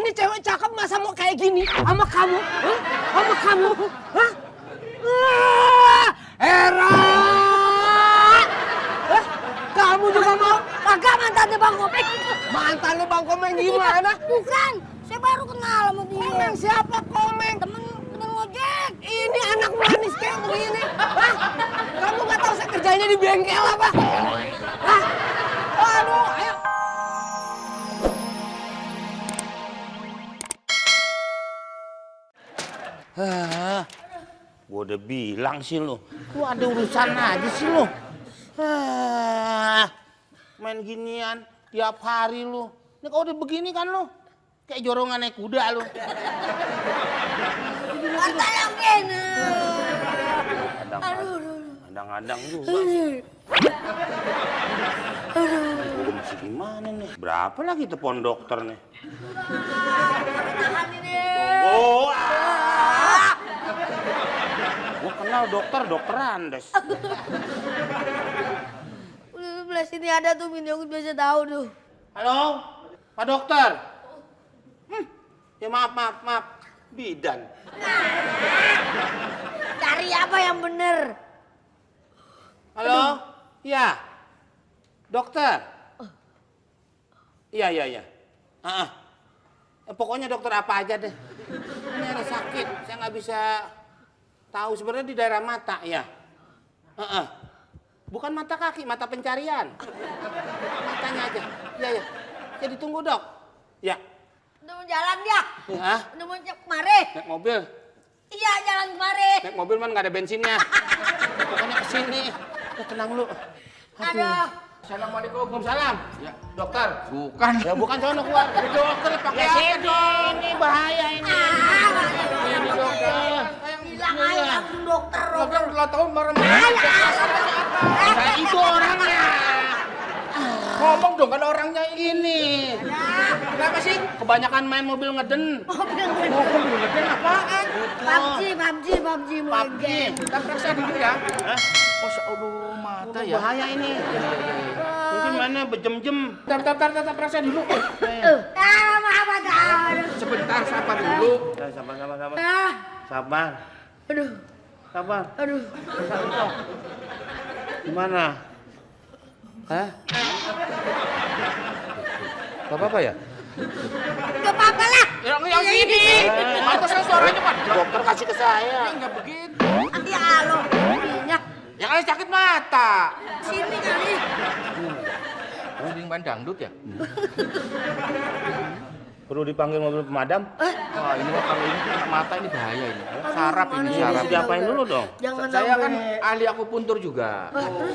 Ini cewek cakep masa mau kayak gini sama kamu? Hah? Sama kamu? Hah? Hera! Hah? Kamu juga mau? Kagak mantannya Bang Komeng. Mantannya Bang Komeng gimana? Bukan, saya baru kenal sama dia. Komeng siapa Komeng? Temen ngojek. Ini anak manis kayak begini. Hah? Kamu gak tahu saya kerjanya di bengkel apa? Hah? Aduh, ayo. Gua udah bilang sih lu ada urusan aja sih lu. Main ginian tiap hari lu. Ini kalau udah begini kan lu kayak jorongan naik kuda lu. Mata yang kena. Kadang-kadang juga sih. Gua masih gimana nih? Berapa lagi telepon dokter nih? Tahan ini. Oh, gua kenal dokter Andes. Sebelah sini ada tuh Min, aku biasa tahu tuh. Halo, Pak Dokter. Ya maaf. Bidan. Cari apa yang bener? Halo? Iya. Dokter. Iya. Pokoknya dokter apa aja deh. Ini ada sakit, saya nggak bisa tahu sebenarnya di daerah mata ya. Bukan mata kaki, mata pencarian. Matanya aja. Iya. Jadi tunggu dok. Ya. Udah mau jalan dia? Ya. Udah mau kemari? Naik mobil. Iya, jalan kemari. Naik mobil man nggak ada bensinnya. Pokoknya kesini. Ya, tenang lu. Aduh. Assalamualaikum. Waalaikumsalam. Ya, dokter. Bukan. Ya bukan sono keluar. Dokter pakai sini. Ini bahaya ini. Ini dokter. Bilang aja langsung dokter. Dokter udah tahun marah-marah. Nah, itu orangnya. Ngomong dong kan orangnya Ini. Kenapa sih? Kebanyakan main mobil ngeden. Mobil ngeden apaan? PUBG mulai PUBG. game. Kita periksa dulu ya. Hah? Aduh mata Udah ya. bahaya ini. Mungkin mana berjem-jem. Bentar, periksa dulu. Apa dah? Sebentar, sabar dulu. Ya, sabar. Ah, Sabar. aduh, Sabar. aduh. Gimana? Hah? Gak apa-apa ya? Gak apa-apa lah. Yang ini. Pantasnya suaranya Pak. Dokter kasih ke saya. Enggak begitu. Nanti halo. Minyak. Yang lain sakit mata. Sini kali. Mending main dangdut ya? Perlu dipanggil mobil pemadam? Wah ini mah kalau ini kena mata ini bahaya ini. Saraf ini Aduh, saraf. Ini diapain dulu dong? Jangan Saya kan sampai ahli akupuntur juga.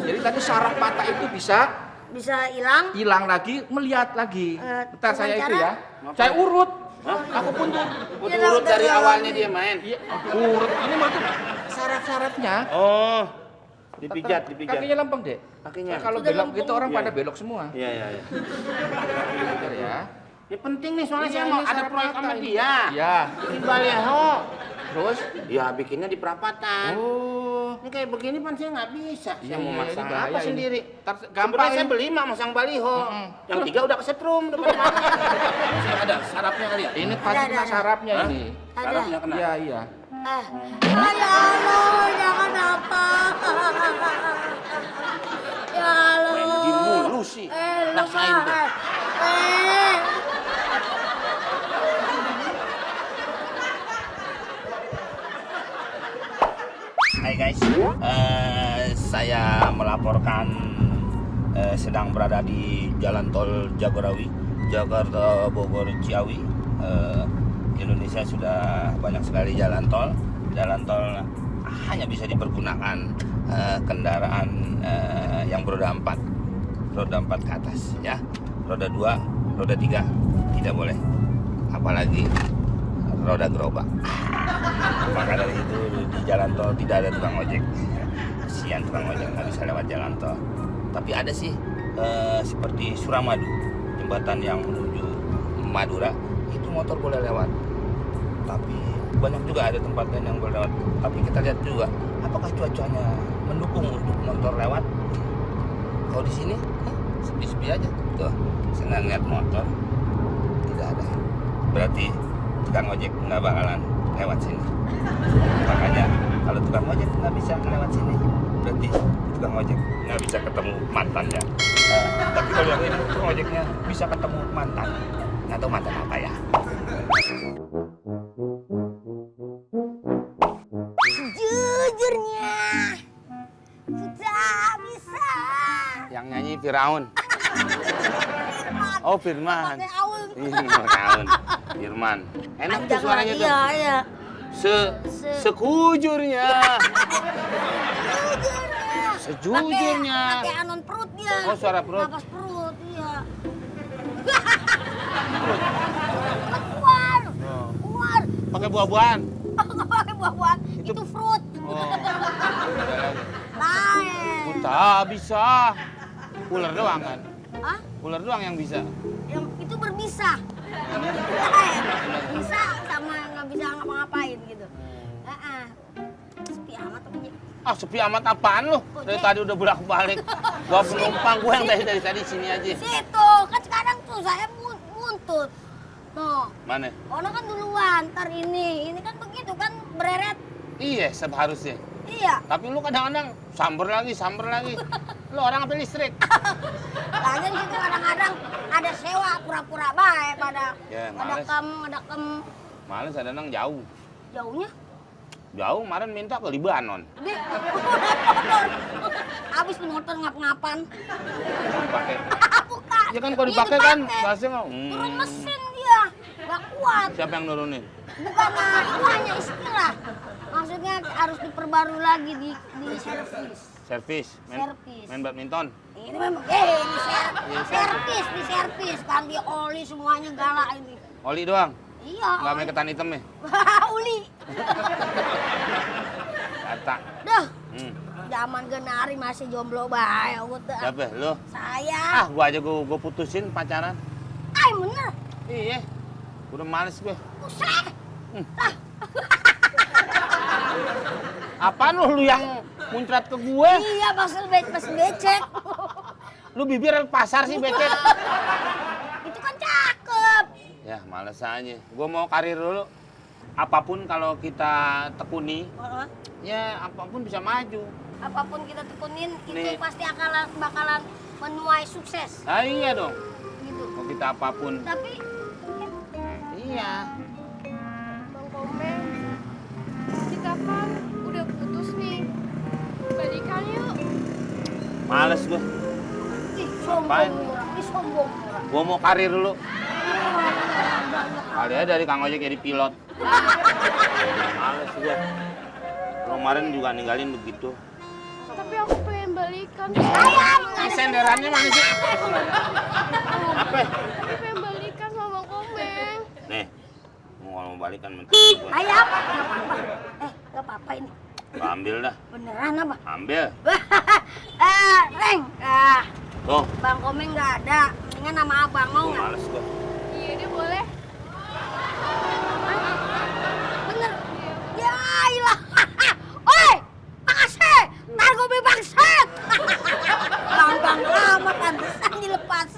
Jadi tadi saraf mata itu bisa bisa hilang. hilang lagi, melihat lagi. Bentar saya itu cara? ya. Saya urut. Akupuntur. Ya, Urut dari udah, awalnya dia main. Iya, urut. Ini mah tuh saraf-sarafnya. Oh, dipijat. Kakinya lempeng, Dek. Kakinya. Kalau Sudah belok lempeng. gitu orang Iya. pada belok semua. Iya. Bentar ya. Ini penting nih soalnya Iya, saya mau ini ada saraf proyek mata sama ini. dia. Iya. Bikin baleho. Terus? Ya bikinnya di perapatan. Oh. Ini kayak begini pan saya nggak bisa. Saya mau Iya, masang ini bahaya apa ini. sendiri. Gampang Sebenarnya saya ini. beli mah masang baliho. Yang 3 udah kesetrum depan mata. Masih ada sarafnya kali ya? Ini pasti kena ada. sarafnya Hah? ini. Sarafnya kena. Iya, iya. Ya Allah, jangan apa. Ya Allah. Main game mulu sih. Rasain deh. Hai guys, saya melaporkan sedang berada di Jalan Tol Jagorawi, Jakarta Bogor Ciawi. Indonesia sudah banyak sekali jalan tol. Jalan tol hanya bisa dipergunakan kendaraan yang beroda 4 ke atas, ya. Roda 2, roda 3 tidak boleh. Apalagi roda gerobak. Maka dari itu di jalan tol tidak ada tukang ojek. Kasihan tukang ojek nggak bisa lewat jalan tol. Tapi ada sih seperti Suramadu, jembatan yang menuju Madura, itu motor boleh lewat. Tapi banyak juga ada tempat lain yang boleh lewat. Tapi kita lihat juga apakah cuacanya mendukung untuk motor lewat. Kalau di sini sepi-sepi aja. Tuh, saya nggak lihat motor, tidak ada. berarti tukang ojek nggak bakalan lewat sini. Makanya kalau tukang ojek nggak bisa lewat sini, berarti tukang ojek nggak bisa ketemu mantannya. Tapi kalau yang ini tukang ojeknya bisa ketemu mantan. Nggak tahu mantan apa ya. Sejujurnya ku tak bisa. Yang nyanyi Firaun. Oh, Firman. Pakai awal. Firaun. Firman. Enak tuh Panjang suaranya lagi, tuh. ya, ya. Sekujurnya. Sejujurnya. Sejujurnya. Pakai anon perut dia. Oh, suara perut. Napas perut, iya. Keluar. Keluar. Pakai buah-buahan. Pakai buah-buahan. Itu fruit. Oh. Lain. Ku tak bisa. Ular doang kan? Hah? Ular doang yang bisa. Yang itu berbisa. Lain. Bisa sama nggak bisa ngapa-ngapain gitu. Heeh. Sepi amat tapi. Ah, sepi amat apaan lu? Dari tadi udah bolak-balik. Gua penumpang, gua yang dari tadi sini aja. Situ, kan sekarang tuh saya buntut. Tuh. Mana? Orang kan duluan, ntar ini kan begitu kan bereret. Iya, seharusnya. Iya. Tapi lu kadang-kadang samber lagi. Lu orang apa listrik? Lagian gitu kadang-kadang ada sewa pura-pura baik pada Ya, males. ngedekem Males ada nang jauh. jauhnya. Jauh kemarin minta ke Libanon. Di habis di motor ngap-ngapan. Pakai. Bukan. Ya kan kalau Iya, dipakai kan dipakai. pasti nggak. Turun mesin dia, nggak kuat. Siapa yang nurunin? Bukan, itu hanya istilah. Maksudnya harus diperbarui lagi di servis. Servis. Servis. Main badminton. Ini memang di servis, ganti oli semuanya galak ini. Oli doang. Iya. Nggak oli. main ketan hitam ya? Uli. Kata. Dah, Hmm. zaman genari masih jomblo bae udah. Siapa? Lu? Saya. Gua aja gua putusin pacaran. Ay, bener. Iya. Udah males gue. Buset. Apaan lu yang muncrat ke gue? Iya, pas becek. Lu bibir pasar sih becek. Itu kan cakep. Ya, males aja. Gue mau karir dulu. Apapun kalau kita tekuni, Heeh. ya apapun bisa maju. Apapun kita tekunin itu Nih. pasti bakalan menuai sukses. Nah, iya dong. Gitu. Kalau kita apapun. Tapi Iya. Bang Komeng, kita kan udah putus nih. Balikan yuk. Males gue. ih, sombong Apaan? murah. Ih, sombong murah. Gue mau karir dulu. Kali aja dari Kang Ojek jadi pilot. Males gue. Kemarin juga ninggalin begitu. Tapi aku pengen balikan. Ayam. Ini senderannya mana sih? Apa? Aku pengen balikan sama Bang Komeng. Nih, mau balikan menteri gue. Ayam. Nggak apa-apa. Nggak apa-apa ini. Ambil dah, Beneran apa? ambil. Reng. Tuh, Bang Komeng nggak ada. Mendingan nama abang mau gue nggak? males gue. Iya deh boleh. Bener. Ya ilah. Oi, makasih. Ntar gue bebangset. Gampang amat, pantesan dilepas.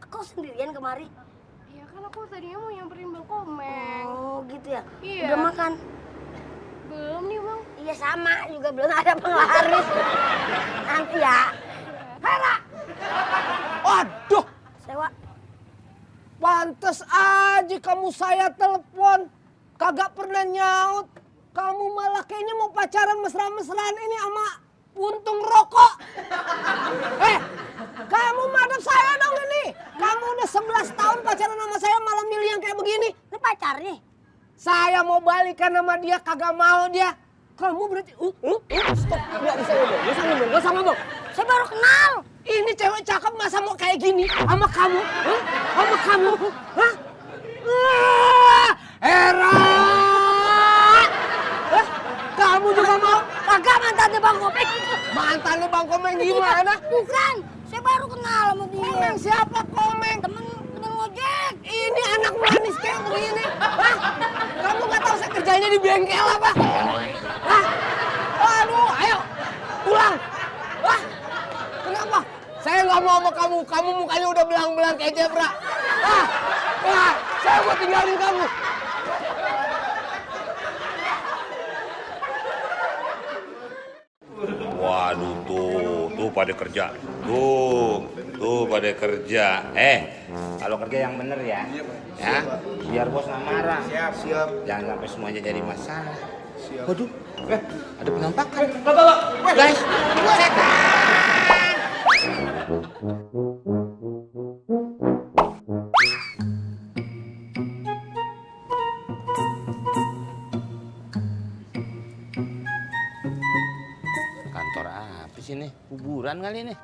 Kok sendirian kemari? Iya kan aku tadinya mau nyamperin Bang Komeng. Oh gitu ya? Iya. Udah makan? Belum nih Bang. Iya sama, juga belum ada penglaris. Nanti ya. Hela, Waduh, sewa. pantes aja kamu saya telepon. Kagak pernah nyaut. Kamu malah kayaknya mau pacaran mesra-mesraan ini sama puntung rokok. Kamu madep saya dong ini. Kamu udah 11 tahun pacaran sama saya malah milih yang kayak begini. Ini pacarnya? Saya mau balikan sama dia, kagak mau dia. Kamu berarti, stop, nggak bisa ngomong. Saya baru kenal. Ini cewek cakep masa mau kayak gini sama kamu? Sama kamu? Hah? Hera! Kamu juga mau? Kagak mantannya Bang Komeng. Mantannya Bang Komeng gimana? Bukan, saya baru kenal sama dia. Komeng siapa Komeng? Temen ngojek. Ini anak manis kayak begini. Hah? Kamu nggak tahu saya kerjanya di bengkel apa? Hah? Aduh, ayo pulang. Wah, kenapa? Saya nggak mau sama kamu. Kamu mukanya udah belang-belang kayak zebra. Wah, saya mau tinggalin kamu. Waduh, tuh pada kerja. Tuh pada kerja. Kalau kerja yang bener ya. Ya, biar bos nggak marah. Siap. Jangan sampai semuanya jadi masalah. Waduh, ada penampakan. Guys, kantor apa sih nih? Kuburan kali ini.